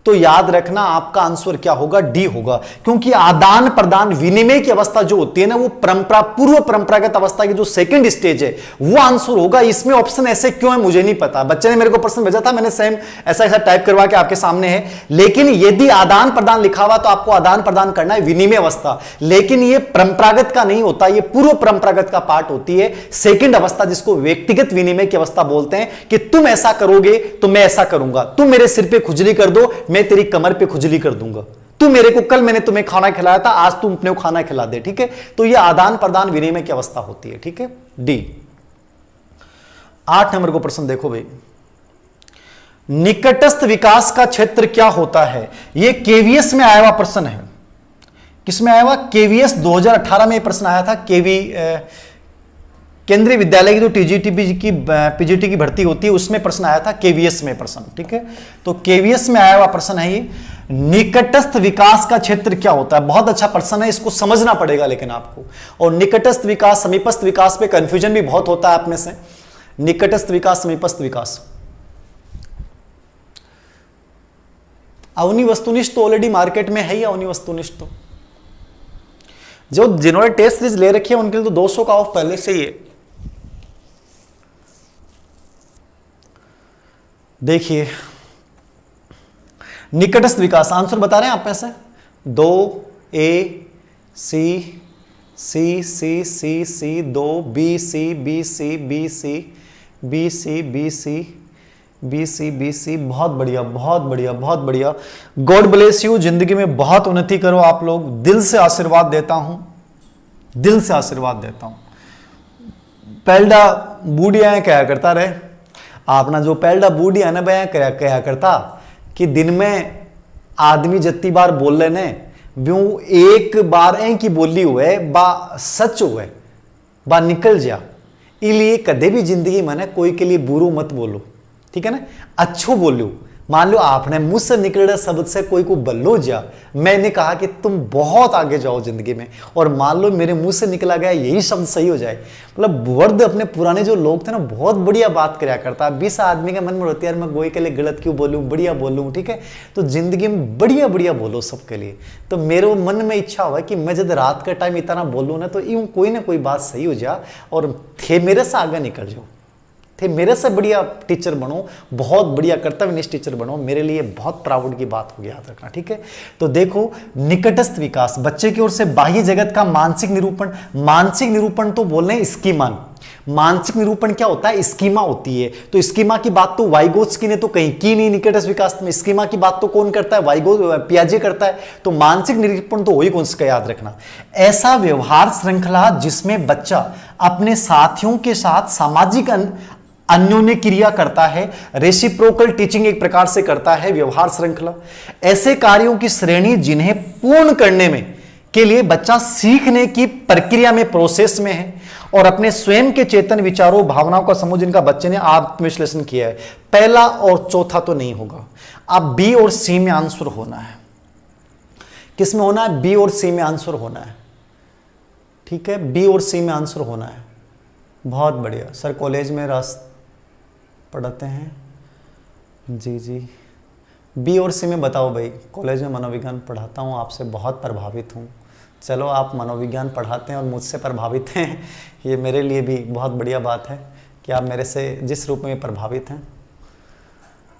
तो याद रखना आपका आंसर क्या होगा, डी होगा। क्योंकि आदान प्रदान विनिमय की अवस्था जो होती है ना, वो पूर्व परंपरागत अवस्था की जो सेकंड स्टेज है वो आंसर होगा। इसमें ऑप्शन ऐसे क्यों है मुझे नहीं पता, बच्चे ने मेरे को प्रश्न भेजा था, मैंने सेम ऐसा टाइप करवा के आपके सामने है। लेकिन यदि आदान प्रदान लिखा हुआ तो आपको आदान प्रदान करना है विनिमय अवस्था, लेकिन ये परंपरागत का नहीं होता, ये पूर्व परंपरागत का पार्ट होती है, सेकंड अवस्था, जिसको व्यक्तिगत विनिमय की अवस्था बोलते हैं कि तुम ऐसा करोगे तो मैं ऐसा करूंगा, तुम मेरे सिर पे खुजली कर दो मैं तेरी कमर पे खुजली कर दूंगा, तू मेरे को कल मैंने तुम्हें खाना खिलाया था आज तुम अपने को खाना खिला दे, ठीक है। तो ये आदान प्रदान विनिमय की अवस्था होती है, ठीक है। डी। 8 नंबर को प्रश्न देखो भाई, निकटस्थ विकास का क्षेत्र क्या होता है? ये केवीएस में आया हुआ प्रश्न है। किसमें आया हुआ? केवीएस 2018 में प्रश्न आया था, केवी केंद्रीय विद्यालय की जो टीजीटी की पीजीटी की भर्ती होती है उसमें प्रश्न आया था, केवीएस में प्रश्न, ठीक है। तो केवीएस में आया हुआ प्रश्न है ये, निकटस्थ विकास का क्षेत्र क्या होता है। बहुत अच्छा प्रश्न है, इसको समझना पड़ेगा लेकिन आपको। और निकटस्थ विकास समीपस्थ विकास पे कंफ्यूजन भी बहुत होता है आप में से। निकटस्थ विकास समीपस्थ विकास, अवनी वस्तुनिष्ठ तो ऑलरेडी मार्केट में है ही। अवनी वस्तुनिष्ठ तो जो जिन्होंने टेस्ट सीरीज ले रखी है उनके लिए तो 200 का ऑफ पहले से ही है। देखिए निकटस्थ विकास आंसर बता रहे हैं आप में से 2 A C C C C C 2 B C B C B C B C B C B C B C. बहुत बढ़िया बहुत बढ़िया बहुत बढ़िया। गॉड ब्लेस यू, जिंदगी में बहुत उन्नति करो आप लोग। दिल से आशीर्वाद देता हूं, दिल से आशीर्वाद देता हूं। पैल्डा बूढ़िया क्या करता रहे आपना, जो पैल्डा बूढ़िया ना बया क्या करता कि दिन में आदमी जितनी बार बोल लेने ब्यू एक बार ए की बोली हुए बा सच हुए बा निकल जा। इसलिए कदे भी जिंदगी में कोई के लिए बुरू मत बोलो, ठीक है ना, अच्छो बोलो। मान लो आपने मुंह से निकले शब्द से कोई को बल्लो जा, मैंने कहा कि तुम बहुत आगे जाओ जिंदगी में, और मान लो मेरे मुंह से निकला गया यही शब्द सही हो जाए। मतलब वर्द अपने पुराने जो लोग थे ना बहुत बढ़िया बात कराया करता। 20 आदमी के मन में होती है यार मैं गोई के लिए गलत क्यों बोलूं, बढ़िया बोलूं, ठीक है। तो जिंदगी में बढ़िया बढ़िया बोलो सबके लिए। तो मेरे मन में इच्छा हुआ कि मैं जब रात का टाइम इतना बोलूं ना तो यूं कोई ना कोई बात सही हो जा और थे मेरे से आगे निकल जाओ, थे मेरे से बढ़िया टीचर बनो, बहुत बढ़िया कर्तव्यनिष्ठ टीचर बनो। मेरे लिए बहुत प्राउड की बात होगी, याद रखना, ठीक है। तो देखो निकटस्थ विकास, बच्चे की ओर से बाह्य जगत का मानसिक निरूपण। मानसिक निरूपण तो बोल रहे हैं स्कीमा। मानसिक निरूपण क्या होता है, स्कीमा होती है। तो स्कीमा की बात तो वाइगोत्स्की ने तो कहीं की नहीं निकटस्थ विकास में। स्कीमा की बात तो कौन करता है, पियाजे करता है। तो मानसिक निरूपण तो वही कौन सा, याद रखना। ऐसा व्यवहार श्रृंखला जिसमें बच्चा अपने साथियों के साथ सामाजिक अन्योन्य क्रिया करता है। रेसिप्रोकल टीचिंग एक प्रकार से करता है व्यवहार श्रृंखला। ऐसे कार्यों की श्रेणी जिन्हें पूर्ण करने में के लिए बच्चा सीखने की प्रक्रिया में, प्रोसेस में है, और अपने स्वयं के चेतन विचारों भावनाओं का समूह जिनका बच्चे ने आत्मविश्लेषण किया है। पहला और चौथा तो नहीं होगा, अब बी और सी में आंसर होना है। किस में होना है, बी और सी में आंसर होना है, ठीक है। बी और सी में आंसर होना है। बहुत बढ़िया सर, कॉलेज में रस पढ़ाते हैं जी जी। बी और सी में बताओ भाई। कॉलेज में मनोविज्ञान पढ़ाता हूँ, आपसे बहुत प्रभावित हूँ। चलो आप मनोविज्ञान पढ़ाते हैं और मुझसे प्रभावित हैं, ये मेरे लिए भी बहुत बढ़िया बात है कि आप मेरे से जिस रूप में प्रभावित हैं।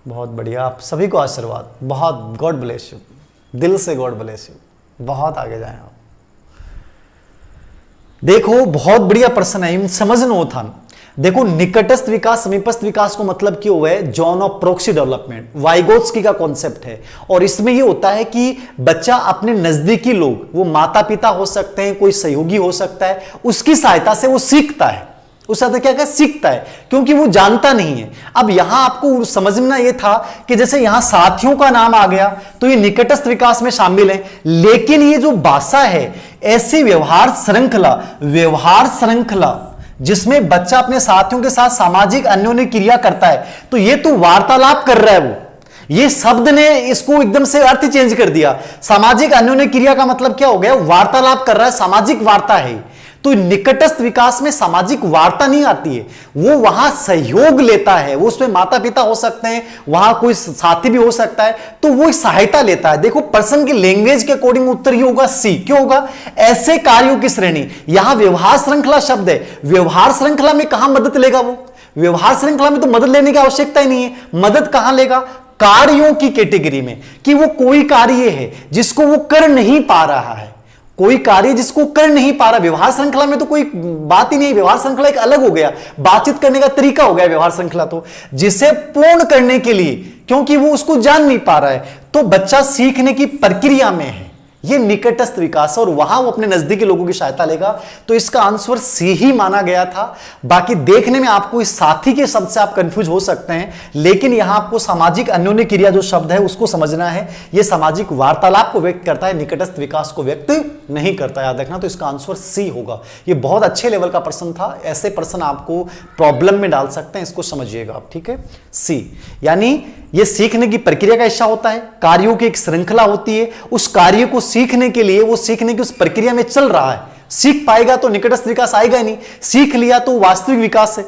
बहुत बढ़िया, आप सभी को आशीर्वाद, बहुत गॉड ब्लेस यू, दिल से गॉड ब्लेस यू, बहुत आगे जाएं आप। देखो बहुत बढ़िया प्रश्न है, समझना था। देखो निकटस्थ विकास समीपस्थ विकास को मतलब क्यों हुआ है, zone of proxy development, Vygotsky का कॉन्सेप्ट है। और इसमें ये होता है कि बच्चा अपने नजदीकी लोग, वो माता पिता हो सकते हैं, कोई सहयोगी हो सकता है, उसकी सहायता से वो सीखता है। उस साथ क्या सीखता है, क्योंकि वो जानता नहीं है। अब यहां आपको समझना यह था कि जैसे यहां साथियों का नाम आ गया तो ये निकटस्थ विकास में शामिल है, लेकिन ये जो भाषा है ऐसी व्यवहार श्रृंखला जिसमें बच्चा अपने साथियों के साथ सामाजिक अन्योन्य क्रिया करता है, तो ये तो वार्तालाप कर रहा है वो। ये शब्द ने इसको एकदम से अर्थ चेंज कर दिया। सामाजिक अन्योन्य क्रिया का मतलब क्या हो गया, वार्तालाप कर रहा है, सामाजिक वार्ता है। तो निकटस्थ विकास में सामाजिक वार्ता नहीं आती है, वो वहां सहयोग लेता है। वो उसमें माता पिता हो सकते हैं, वहां कोई साथी भी हो सकता है, तो वो सहायता लेता है। देखो पर्सन की लैंग्वेज के अकॉर्डिंग उत्तर ही होगा सी। क्यों होगा, ऐसे कार्यों की श्रेणी। यहां व्यवहार श्रृंखला शब्द है, व्यवहार श्रृंखला में कहां मदद लेगा वो, व्यवहार श्रृंखला में तो मदद लेने की आवश्यकता ही नहीं है। मदद कहां लेगा, कार्यों की कैटेगरी में, कि वो कोई कार्य है जिसको वो कर नहीं पा रहा है, कोई कार्य जिसको कर नहीं पा रहा। व्यवहार श्रृंखला में तो कोई बात ही नहीं, व्यवहार श्रृंखला एक अलग हो गया, बातचीत करने का तरीका हो गया व्यवहार श्रृंखला। तो जिसे पूर्ण करने के लिए, क्योंकि वो उसको जान नहीं पा रहा है, तो बच्चा सीखने की प्रक्रिया में है। ये निकटस्थ विकास है और वहां वो अपने नजदीकी लोगों की सहायता लेगा। तो इसका आंसर सी ही माना गया था। बाकी देखने में आपको इस साथी के शब्द से आप कंफ्यूज हो सकते हैं, लेकिन यहां आपको सामाजिक अन्योन्य क्रिया जो शब्द है उसको समझना है। यह सामाजिक वार्तालाप को व्यक्त करता है, निकटस्थ विकास को व्यक्त नहीं करता, याद रखना। तो इसका आंसर सी होगा। यह बहुत अच्छे लेवल का प्रश्न था। ऐसे प्रश्न आपको प्रॉब्लम में डाल सकते हैं, इसको समझिएगा आप, ठीक है। सी यानी यह सीखने की प्रक्रिया का हिस्सा होता है, कार्यों की एक श्रृंखला होती है। उस कार्य को सीखने के लिए वो सीखने की उस प्रक्रिया में चल रहा है। सीख पाएगा तो निकटस्थ विकास आएगा ही नहीं, सीख लिया तो वास्तविक विकास है,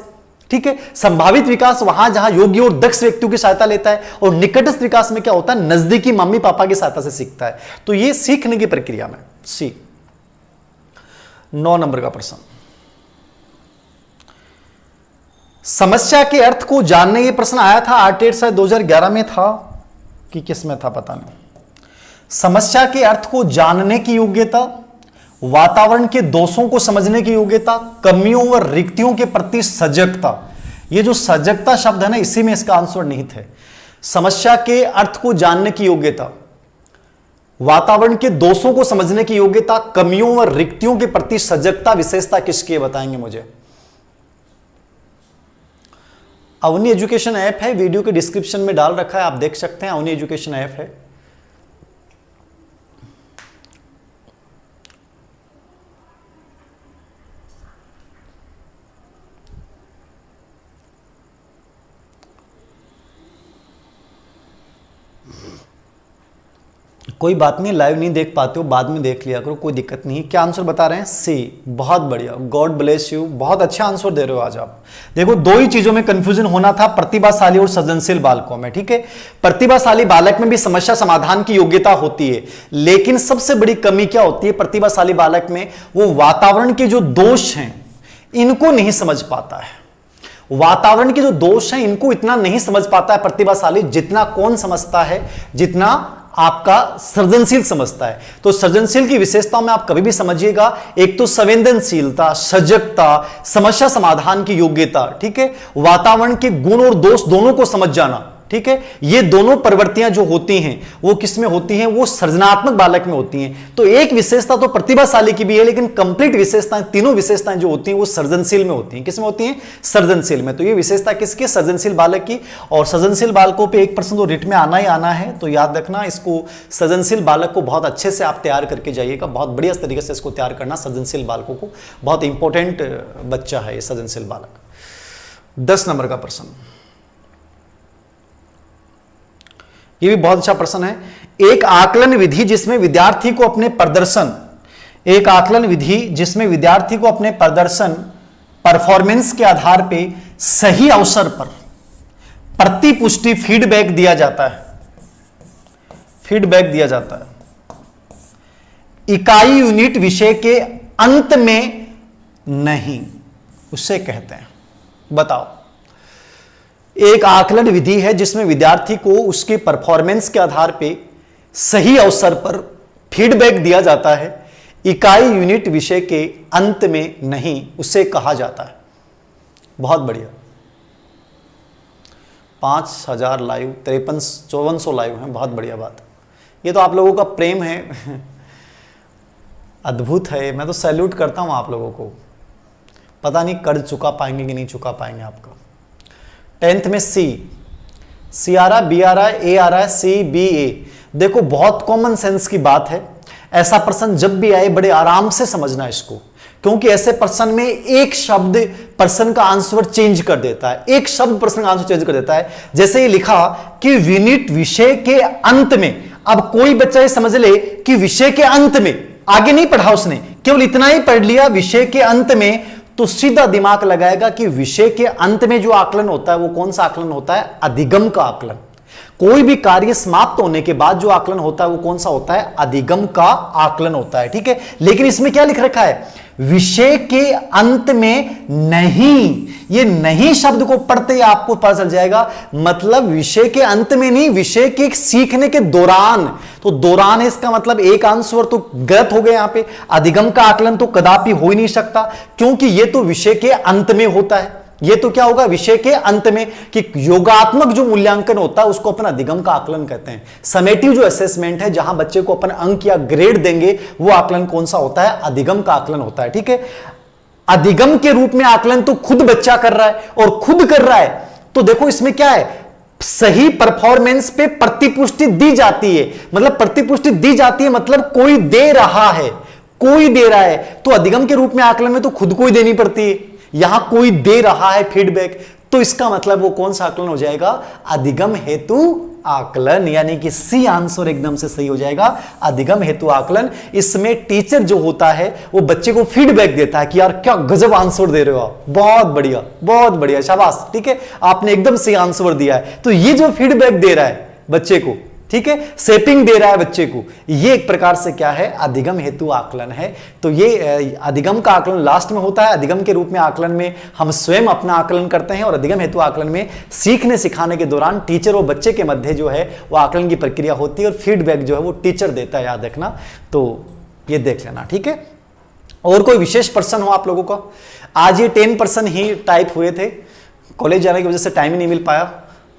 ठीक है। संभावित विकास वहां जहां योग्य और दक्ष व्यक्तियों की सहायता लेता है, और निकटस्थ विकास में क्या होता है, नजदीकी मम्मी पापा की सहायता से सीखता है। तो ये सीखने की प्रक्रिया में सी। 9 नंबर का प्रश्न, समस्या के अर्थ को जानने, ये प्रश्न आया था आरटीएट शायद 2011 में था कि किस में था पता नहीं। समस्या के अर्थ को जानने की योग्यता, वातावरण के दोषों को समझने की योग्यता, कमियों व रिक्तियों के प्रति सजगता। ये जो सजगता शब्द है ना, इसी में इसका आंसर निहित है। समस्या के अर्थ को जानने की योग्यता, वातावरण के दोषों को समझने की योग्यता, कमियों व रिक्तियों के प्रति सजगता, विशेषता किसकी है बताएंगे मुझे। अवनी एजुकेशन ऐप है, वीडियो के डिस्क्रिप्शन में डाल रखा है, आप देख सकते हैं। अवनी एजुकेशन ऐप है। कोई बात नहीं, लाइव नहीं देख पाते हो बाद में देख लिया करो, कोई दिक्कत नहीं। क्या आंसर बता रहे हैं, सी। बहुत बढ़िया, गॉड ब्लेस यू, बहुत अच्छा आंसर दे रहे हो आज आप। देखो, दो ही चीजों में कंफ्यूजन होना था, प्रतिभाशाली और सृजनशील बालकों में, ठीक है। प्रतिभाशाली बालक में भी समस्या समाधान की योग्यता होती है, लेकिन सबसे बड़ी कमी क्या होती है प्रतिभाशाली बालक में, वो वातावरण के जो दोष हैं इनको नहीं समझ पाता है। वातावरण के जो दोष हैं इनको इतना नहीं समझ पाता है प्रतिभाशाली, जितना कौन समझता है, जितना आपका सृजनशील समझता है। तो सृजनशील की विशेषताओं में आप कभी भी समझिएगा, एक तो संवेदनशीलता, सजगता, समस्या समाधान की योग्यता, ठीक है, वातावरण के गुण और दोष दोनों को समझ जाना, ठीक है। ये दोनों प्रवृत्तियां जो होती हैं वो किस में होती हैं, वो सृजनात्मक बालक में होती हैं। तो एक विशेषता तो प्रतिभाशाली की भी है, लेकिन कंप्लीट विशेषताएं, तीनों विशेषताएं जो होती हैं वो सृजनशील में होती हैं। किस में होती हैं, सृजनशील में। तो ये विशेषता किसकी, सृजनशील बालक की। और सृजनशील बालकों पे एक प्रश्न तो रिट में आना ही आना है, तो याद रखना इसको। सृजनशील बालक को बहुत अच्छे से आप तैयार करके जाइएगा, बहुत बढ़िया तरीके से इसको तैयार करना। सृजनशील बालकों को बहुत इंपॉर्टेंट बच्चा है ये सृजनशील बालक। 10 नंबर का प्रश्न, ये भी बहुत अच्छा प्रश्न है। एक आकलन विधि जिसमें विद्यार्थी को अपने प्रदर्शन, एक आकलन विधि जिसमें विद्यार्थी को अपने प्रदर्शन, परफॉर्मेंस के आधार पे सही अवसर पर प्रतिपुष्टि, फीडबैक दिया जाता है। फीडबैक दिया जाता है इकाई यूनिट विषय के अंत में नहीं, उससे कहते हैं। बताओ, एक आकलन विधि है जिसमें विद्यार्थी को उसके परफॉर्मेंस के आधार पे सही अवसर पर फीडबैक दिया जाता है, इकाई यूनिट विषय के अंत में नहीं, उसे कहा जाता है। बहुत बढ़िया, 5000 लाइव, 5300-5400 लाइव हैं, बहुत बढ़िया बात। ये तो आप लोगों का प्रेम है, अद्भुत है। मैं तो सैल्यूट करता हूं आप लोगों को। पता नहीं कर्ज चुका पाएंगे कि नहीं चुका पाएंगे आपका। 10th में सी आ रहा, बी आ रहा है, ए आ रहा है, सी बी ए। देखो, बहुत कॉमन सेंस की बात है। ऐसा प्रश्न जब भी आए बड़े आराम से समझना इसको, क्योंकि ऐसे प्रश्न में एक शब्द प्रश्न का आंसर चेंज कर देता है। एक शब्द प्रश्न का आंसर चेंज कर देता है। जैसे ये लिखा कि यूनिट विषय के अंत में। अब कोई बच्चा ये समझ ले कि विषय के अंत में, आगे नहीं पढ़ा उसने, केवल इतना ही पढ़ लिया विषय के अंत में, तो सीधा दिमाग लगाएगा कि विषय के अंत में जो आकलन होता है वो कौन सा आकलन होता है, अधिगम का आकलन। कोई भी कार्य समाप्त होने के बाद जो आकलन होता है वो कौन सा होता है, अधिगम का आकलन होता है, ठीक है। लेकिन इसमें क्या लिख रखा है, विषय के अंत में नहीं। ये नहीं शब्द को पढ़ते ही आपको पता चल जाएगा, मतलब विषय के अंत में नहीं, विषय के सीखने के दौरान। तो दौरान है, इसका मतलब एक आंसर तो गलत हो गया यहां पे। अधिगम का आकलन तो कदापि हो ही नहीं सकता, क्योंकि ये तो विषय के अंत में होता है। ये तो क्या होगा विषय के अंत में कि योगात्मक जो मूल्यांकन होता है उसको अपन अधिगम का आकलन कहते हैं। समेटिव जो असेसमेंट है जहां बच्चे को अपन अंक या ग्रेड देंगे वो आकलन कौन सा होता है, अधिगम का आकलन होता है। ठीक है, अधिगम के रूप में आकलन तो खुद बच्चा कर रहा है और खुद कर रहा है, तो देखो इसमें क्या है, सही परफॉर्मेंस पे प्रतिपुष्टि दी जाती है। मतलब प्रतिपुष्टि दी जाती है मतलब कोई दे रहा है, कोई दे रहा है, तो अधिगम के रूप में आकलन में तो खुद को ही देनी पड़ती है, यहां कोई दे रहा है फीडबैक, तो इसका मतलब वो कौन सा आकलन हो जाएगा, अधिगम हेतु आकलन, यानी कि सी आंसर एकदम से सही हो जाएगा, अधिगम हेतु आकलन। इसमें टीचर जो होता है वो बच्चे को फीडबैक देता है कि यार क्या गजब आंसर दे रहे हो आप, बहुत बढ़िया शाबाश, ठीक है आपने एकदम सही आंसर दिया है। तो ये जो फीडबैक दे रहा है बच्चे को, ठीक है, सेपिंग दे रहा है बच्चे को, ये एक प्रकार से क्या है, अधिगम हेतु आकलन है। तो ये अधिगम का आकलन लास्ट में होता है। अधिगम के रूप में आकलन में हम स्वयं अपना आकलन करते हैं और अधिगम हेतु आकलन में सीखने सिखाने के दौरान टीचर और बच्चे के मध्य जो है वो आकलन की प्रक्रिया होती है और फीडबैक जो है वो टीचर देता है, याद रखना। तो ये देख लेना, ठीक है। और कोई विशेष प्रश्न हो आप लोगों का? आज ये 10% ही टाइप हुए थे, कॉलेज जाने की वजह से टाइम ही नहीं मिल पाया।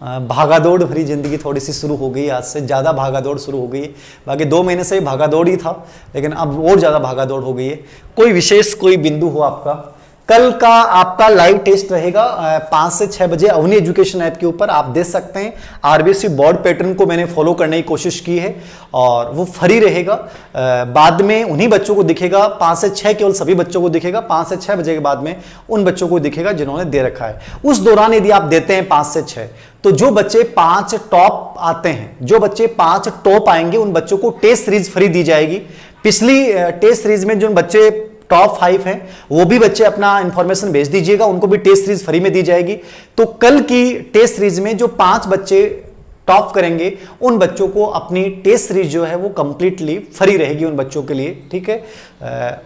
भागादौड़ भरी जिंदगी थोड़ी सी शुरू हो गई, आज से ज़्यादा भागादौड़ शुरू हो गई है। बाकी 2 महीने से भागादौड़ ही था, लेकिन अब और ज़्यादा भागादौड़ हो गई है। कोई विशेष कोई बिंदु हो आपका? कल का आपका लाइव टेस्ट रहेगा 5 से 6 बजे अवनी एजुकेशन ऐप के ऊपर, आप देख सकते हैं। आरबीएससी बोर्ड पैटर्न को मैंने फॉलो करने की कोशिश की है और वो फ्री रहेगा। बाद में उन्हीं बच्चों को दिखेगा, 5 से 6 केवल सभी बच्चों को दिखेगा, 5 से 6 बजे के बाद में उन बच्चों को दिखेगा जिन्होंने दे रखा है। उस दौरान यदि आप देते हैं 5 से 6, तो जो बच्चे 5 टॉप आते हैं, जो बच्चे 5 टॉप आएंगे उन बच्चों को टेस्ट सीरीज फ्री दी जाएगी। पिछली टेस्ट सीरीज में जो बच्चे टॉप 5 हैं वो भी बच्चे अपना इंफॉर्मेशन भेज दीजिएगा, उनको भी टेस्ट सीरीज फ्री में दी जाएगी। तो कल की टेस्ट सीरीज में जो 5 बच्चे टॉप करेंगे उन बच्चों को अपनी टेस्ट सीरीज जो है वो कंप्लीटली फ्री रहेगी उन बच्चों के लिए, ठीक है।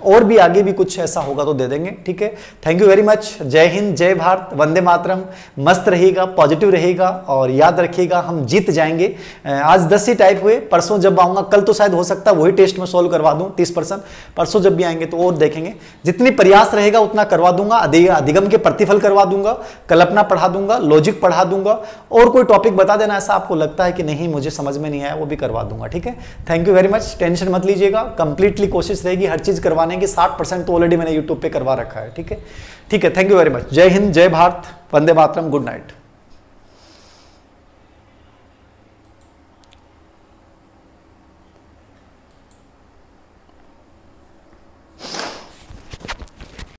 और भी आगे भी कुछ ऐसा होगा तो दे देंगे, ठीक है। Thank you very much. जय हिंद, जय भारत, वंदे मातरम। मस्त रहेगा, पॉजिटिव रहेगा और याद रखिएगा हम जीत जाएंगे। आज 10 ही टाइप हुए, परसों जब आऊंगा, कल तो शायद हो सकता है वही टेस्ट में सोल्व करवा दूं 30%, परसों जब भी आएंगे तो और देखेंगे। जितनी प्रयास रहेगा उतना करवा दूंगा, अधिगम के प्रतिफल करवा दूंगा, कल्पना पढ़ा दूंगा, लॉजिक पढ़ा दूंगा, और कोई टॉपिक बता देना ऐसा आपको लगता है कि नहीं मुझे समझ में नहीं आया वो भी करवा दूंगा, ठीक है। Thank you very much. Tension मत लीजिएगा, कंप्लीटली कोशिश रहेगी हर चीज करवाने की। 60% तो ऑलरेडी मैंने यूट्यूब पे करवा रखा है, ठीक है। ठीक है, थैंक यू वेरी मच। जय हिंद, जय भारत, वंदे मातरम, गुड नाइट।